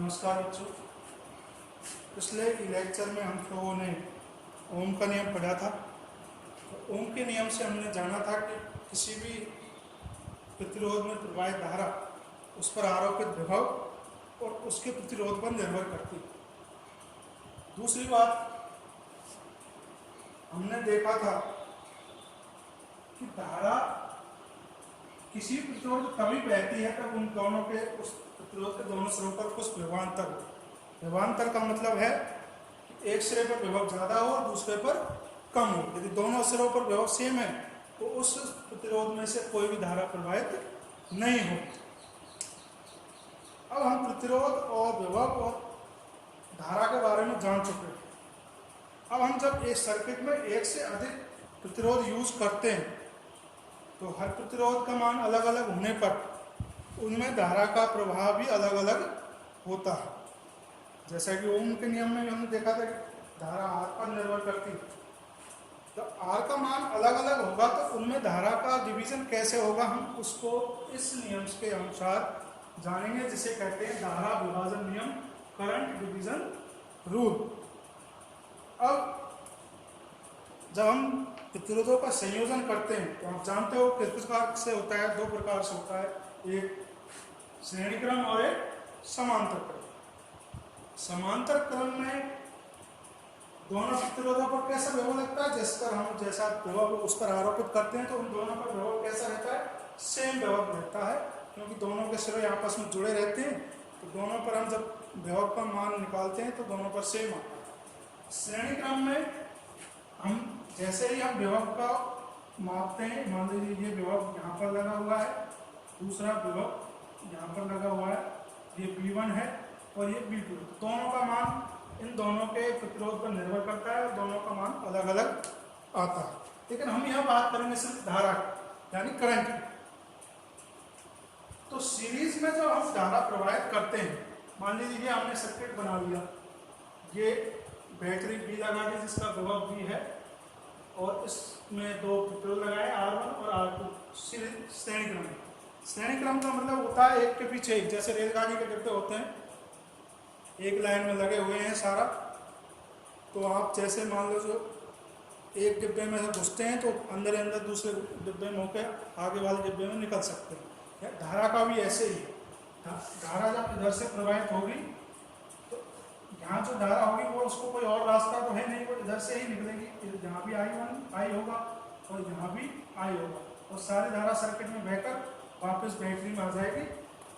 नमस्कार बच्चों। पिछले लेक्चर में हम लोगों ने ओम का नियम पढ़ा था। तो ओम के नियम से हमने जाना था कि किसी भी प्रतिरोध में प्रवाहित धारा उस पर आरोपित विभव और उसके प्रतिरोध पर निर्भर करती है। दूसरी बात हमने देखा था कि धारा किसी प्रतिरोध तभी बहती है तब उन दोनों के उस प्रतिरोध के दोनों सिरों पर कुछ विभवांतर हो। विभवांतर का मतलब है कि एक सिरे पर विभव ज़्यादा हो और दूसरे पर कम हो। यदि दोनों सिरों पर विभव सेम है तो उस प्रतिरोध में से कोई भी धारा प्रवाहित नहीं हो। अब हम प्रतिरोध और विभव और धारा के बारे में जान चुके हैं। अब हम जब एक सर्किट में एक से अधिक प्रतिरोध यूज करते हैं तो हर प्रतिरोध का मान अलग अलग होने पर उनमें धारा का प्रभाव भी अलग अलग होता है। जैसा कि ओम के नियम में हमने देखा था कि धारा आर पर निर्भर करती है। तो आर का मान अलग अलग होगा तो उनमें धारा का डिवीजन कैसे होगा हम उसको इस नियम के अनुसार जानेंगे, जिसे कहते हैं धारा विभाजन नियम, करंट डिवीजन रूल। अब जब हम प्रतिरोधों का संयोजन करते हैं तो आप जानते हो किस प्रकार से होता है। दो प्रकार से होता है, एक श्रेणी क्रम और एक समांतर क्रम। समांतर क्रम में दोनों प्रतिरोधों पर कैसा विभव लगता है, जिस पर हम जैसा विभव उस पर आरोपित करते हैं तो उन दोनों पर विभव कैसा रहता है, सेम विभव रहता है, क्योंकि दोनों के सिरे आपस में जुड़े रहते हैं। तो दोनों पर हम जब विभव का मान निकालते हैं तो दोनों पर सेम आता है। श्रेणी क्रम में हम जैसे ही हम विभव का मापते हैं, मान लीजिए ये विभव यहाँ पर लगा हुआ है, दूसरा विभव यहाँ पर लगा हुआ है, ये V1 है और ये V2 है। दोनों का मान इन दोनों के प्रतिरोध पर निर्भर करता है और दोनों का मान अलग अलग आता है। लेकिन हम यहाँ बात करेंगे सिर्फ धारा यानी करंट की। तो सीरीज में जब हम धारा प्रवाहित करते हैं, मान लीजिए हमने सर्किट बना लिया, ये बैटरी B लगा दी जिसका विभव V है और इसमें दो प्रतिरोध लगाए R1 और R2 श्रेणी क्रम में। श्रेणी क्रम का मतलब होता है एक के पीछे एक, जैसे रेलगाड़ी के डिब्बे होते हैं, एक लाइन में लगे हुए हैं सारा। तो आप जैसे मान लो जो एक डिब्बे में घुसते हैं तो अंदर ही अंदर दूसरे डिब्बे में होकर आगे वाले डिब्बे में निकल सकते हैं। धारा का भी ऐसे ही है। धारा जब इधर से प्रवाहित होगी तो यहाँ जो धारा होगी वो उसको कोई और रास्ता तो है नहीं, वो इधर से ही निकलेगी। यहाँ भी आई होगा और यहाँ भी आई होगा और सारी धारा सर्किट में बहकर वापस बैटरी में आ जाएगी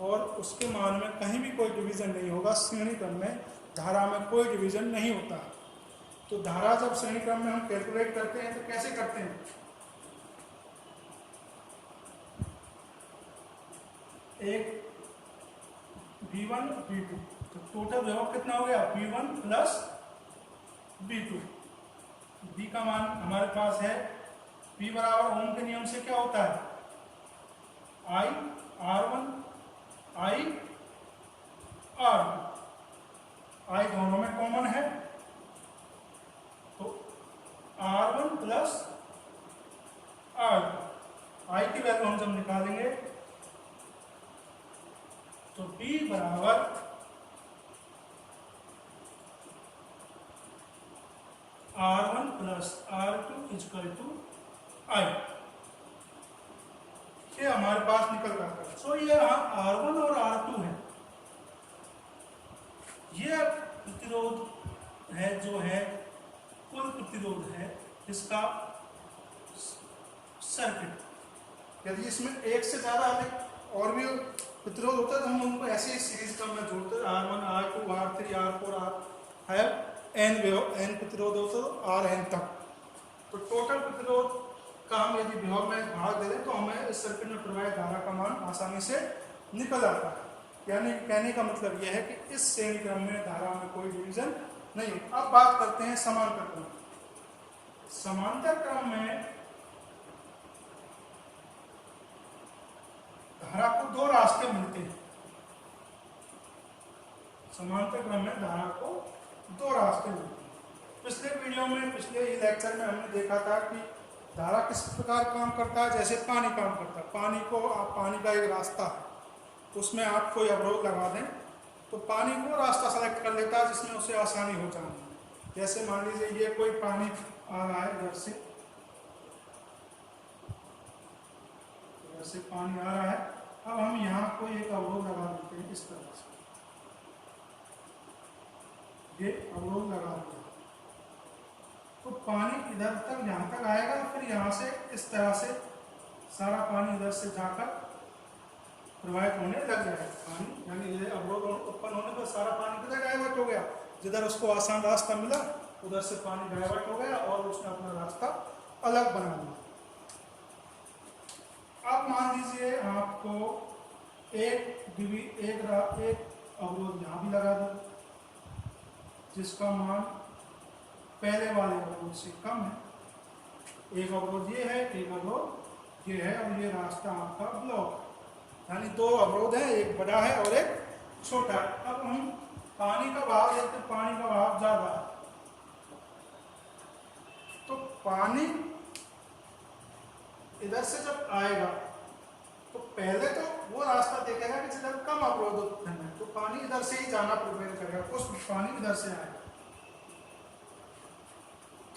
और उसके मान में कहीं भी कोई डिवीजन नहीं होगा। श्रेणी क्रम में धारा में कोई डिवीजन नहीं होता। तो धारा जब श्रेणी क्रम में हम कैलकुलेट करते हैं तो कैसे करते हैं, एक V1 V2, तो टोटल विभव कितना हो गया, V1 प्लस V2। V का मान हमारे पास है, P बराबर ओम के नियम से क्या होता है, I R1 I R2। I दोनों में कॉमन है तो R1 प्लस R2। I की वैल्यू हम जब निकालेंगे तो P बराबर R1 plus R2 equal to I, ये हमारे पास निकल कर है। सो ये R1 और R2 है, ये प्रतिरोध है जो है कुल प्रतिरोध है इसका सर्किट। यदि इसमें एक से ज्यादा अधिक और भी प्रतिरोध होता है तो हम उनको ऐसे ही सीरीज क्रम में जोड़ते हैं। R1 R2 R3 R4 R5 n प्रतिरोध होते तो Rn तक। तो टोटल प्रतिरोध का हम यदि विभव में भाग दे दें तो हमें इस सर्किट में प्रवाहित धारा का मान आसानी से निकल आता है। यानी कहने का मतलब यह है कि इस श्रेणी क्रम में धारा में कोई डिवीजन नहीं। अब बात करते हैं समांतर क्रम। समांतर क्रम में धारा को दो रास्ते मिलते हैं। समांतर क्रम में धारा को दो रास्ते मिलते हैं। पिछले वीडियो में, पिछले लेक्चर में हमने देखा था कि धारा किस प्रकार काम करता है, जैसे पानी काम करता है। पानी का एक रास्ता है, उसमें आप कोई अवरोध लगा दें तो पानी को रास्ता सेलेक्ट कर लेता है जिसमें उसे आसानी हो जानी। जैसे मान लीजिए ये कोई पानी आ रहा है इधर से पानी आ रहा है। अब हम यहाँ कोई एक अवरोध लगा देते हैं इस तरह से, ये अवरोध लगा दिया तो पानी इधर तक यहाँ तक आएगा, फिर यहाँ से इस तरह से सारा पानी इधर से जाकर प्रवाहित होने लग जाएगा। पानी यानी ये अवरोध उत्पन्न होने पर सारा पानी किधर डाइवर्ट हो गया, जिधर उसको आसान रास्ता मिला उधर से पानी डाइवर्ट हो गया और उसने अपना रास्ता अलग बना लिया। अब मान लीजिए आपको एक अवरोध यहाँ भी लगा दो जिसका मान पहले वाले अवरोध से कम है। एक अवरोध ये है, एक अवरोध ये है और ये रास्ता आपका ब्लॉक, यानी दो अवरोध है, एक बड़ा है और एक छोटा है। अब हम पानी का बहाव देखते हैं, पानी का बहाव ज्यादा है तो पानी इधर से जब आएगा तो पहले तो वो रास्ता देखेगा कि जिधर कम अवरोध उत्पन्न है, तो पानी इधर से ही जाना प्रिपेयर करेगा, कुछ पानी इधर से आएगा,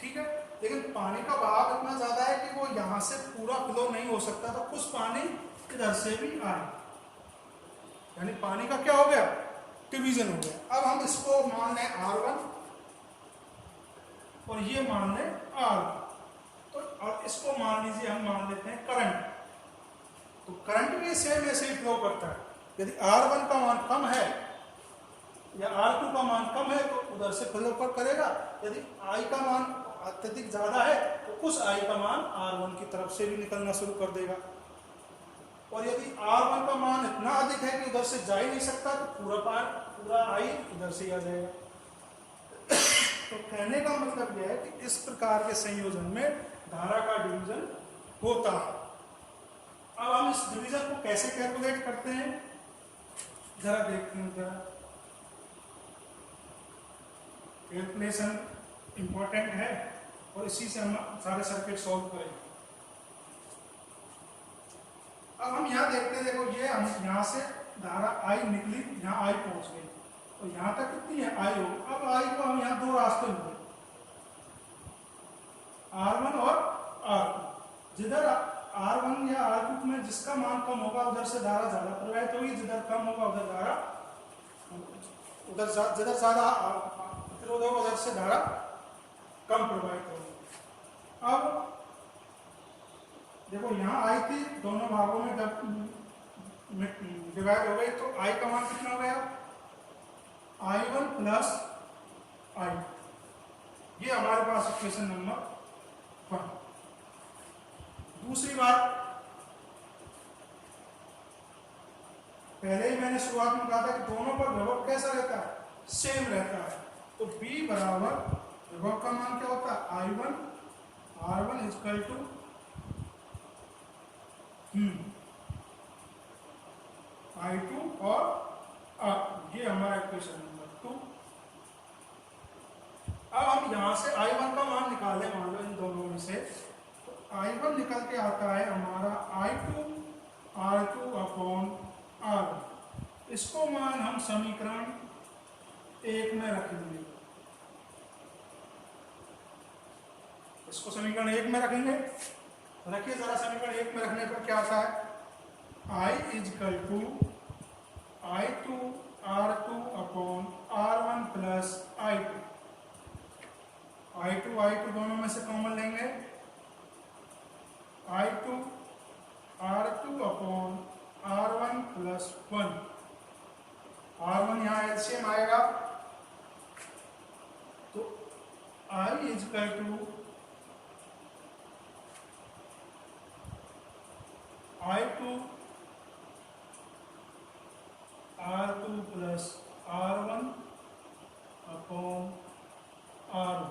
ठीक है। लेकिन पानी का बहाव इतना ज्यादा है कि वो यहां से पूरा फ्लो नहीं हो सकता, तो कुछ पानी इधर से भी आए, यानी पानी का क्या हो गया, डिवीजन हो गया। अब हम इसको मान लें R1 और ये मान लें R2, तो और इसको मान लीजिए हम मान लेते हैं करंट। तो करंट भी सेम ऐसे ही फ्लो करता है, यदि R1 का मान कम है या R2 का मान कम है तो उधर से फ्लो करेगा, यदि I का मान अत्यधिक ज्यादा है तो उस I का मान R1 की तरफ से भी निकलना शुरू कर देगा, और यदि R1 का मान इतना अधिक है कि उधर से जा ही नहीं सकता तो पूरा I इधर से आ जाएगा। तो कहने का मतलब यह है कि इस प्रकार के संयोजन में धारा का डिवीजन होता है। अब हम इस डिवीजन को कैसे कैलकुलेट करते हैं जरा देखते हैं। जरा कैलकुलेशन इंपॉर्टेंट है और इसी से हम सारे सर्किट सॉल्व करेंगे। अब हम यहाँ देखते हैं, देखो ये हम यहाँ से धारा I निकली, यहाँ I पहुंच गई, तो यहाँ तक कितनी है I हो। अब I को हम यहाँ दो रास्ते मिले, R1 और R2। जिधर R1 या R2 में जिसका मान कम होगा उधर से धारा ज्यादा प्रवाहित होगी, जिधर कम होगा उधर धारा जिधर ज्यादा प्रतिरोध होगा उधर से धारा कम प्रवाहित होगी। अब देखो यहाँ आई थी, दोनों भागों में जब डिवाइड हो गई तो I का मान कितना हो गया, I1 प्लस I। ये हमारे पास इक्वेशन नंबर 1। दूसरी बात, पहले ही मैंने शुरुआत में कहा था कि दोनों पर विभव कैसा रहता है, सेम रहता है। तो B बराबर विभव का मान क्या होता है, I1 R1 equal to I2 और ये हमारा इक्वेशन नंबर 2। अब हम यहां से I1 का मान निकालें, मान लो इन दोनों में से, तो I1 निकल के आता है हमारा I2 R2 अपॉन R1। इसको मान हम समीकरण 1 में रखेंगे, इसको समीकरण 1 में रखेंगे। रखिए जरा, समीकरण 1 में रखने पर क्या आता है, I equal to I2 R2 upon R1 plus I2। I2 दोनों में से कॉमन लेंगे, I2 R2 upon R1 plus 1। R1 यहाँ एलसीएम आएगा तो I equal to I2 R2 plus R1 upon R1,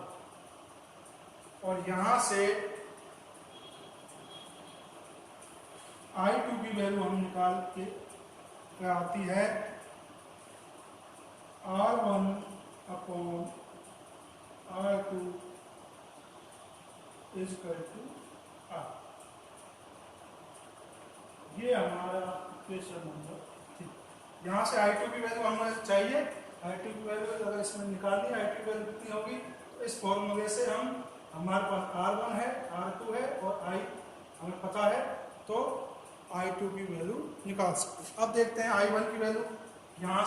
और यहां से I2 की वैल्यू हम निकाल के क्या आती है, R1 upon R2 is equal to R। ये हमारा इक्वेशन नंबर 3। यहाँ से I2 की वैल्यू हमें चाहिए। I2 की वैल्यू अगर इसमें निकाल दी, I2 की वैल्यू कितनी होगी, तो इस फॉर्मूले से हमारे पास R1 है, R2 है और I हमें पता है, तो I2 की वैल्यू निकाल सकते हैं। अब देखते हैं I1 की वैल्यू। यहाँ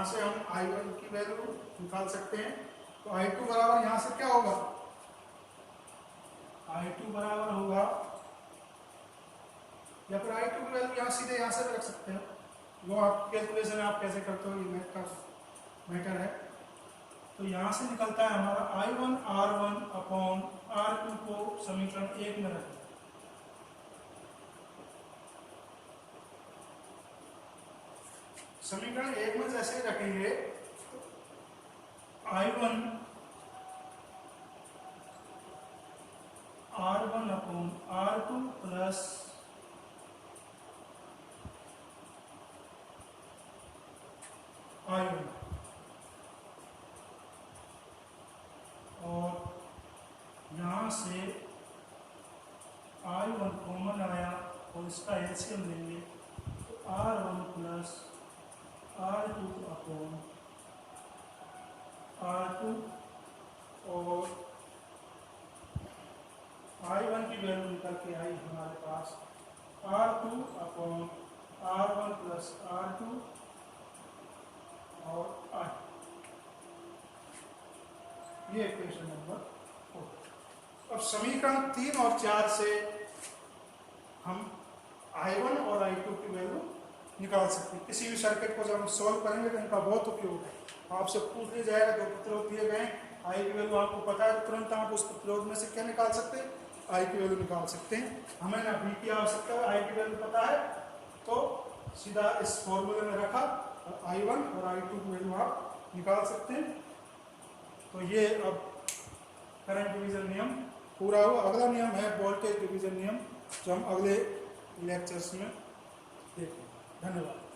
से हम I1 की वैल्यू निकाल सकते हैं। तो I2 बराबर यहाँ से क्या होगा, I2 बराबर होगा, या फिर I2 की वैल्यू सीधे यहाँ से भी रख सकते हैं। वो आप कैलकुलेशन आप कैसे करते हो, ये मैथ का मैटर है। तो यहाँ से निकलता है हमारा I1 R1 अपॉन R2 को समीकरण 1 में रखें। समीकरण 1 में जैसे ही रखेंगे, I1 R1 upon R2 plus I1, और यहाँ से I1 कॉमन आया और इसका एलसीएम लेंगे, तो R1 plus R2 upon R2, और I1 की वैल्यू निकल के आई हमारे पास R2 upon R1 plus R2 और I। ये इक्वेशन नंबर 4। अब समीकरण 3 और 4 से हम I1 और I2 की वैल्यू निकाल सकते हैं। किसी भी सर्किट को जब हम सॉल्व करेंगे तो इनका बहुत उपयोग है। आपसे पूछ लिया जाएगा, दो प्रतिरोध दिए गए, I की वैल्यू आपको पता है, तो तुरंत आप उस प्रतिरोध में से क्या निकाल सकते हैं, I की वैल्यू निकाल सकते हैं। हमें ना V की आवश्यकता है, I की वैल्यू पता है, तो सीधा इस फॉर्मूले में रखा और I1 और I2 की वैल्यू आप निकाल सकते हैं। तो ये अब करंट डिवीजन नियम पूरा हुआ। अगला नियम है वोल्टेज डिवीजन नियम, जो हम अगले लेक्चर्स में देखेंगे। धन्यवाद।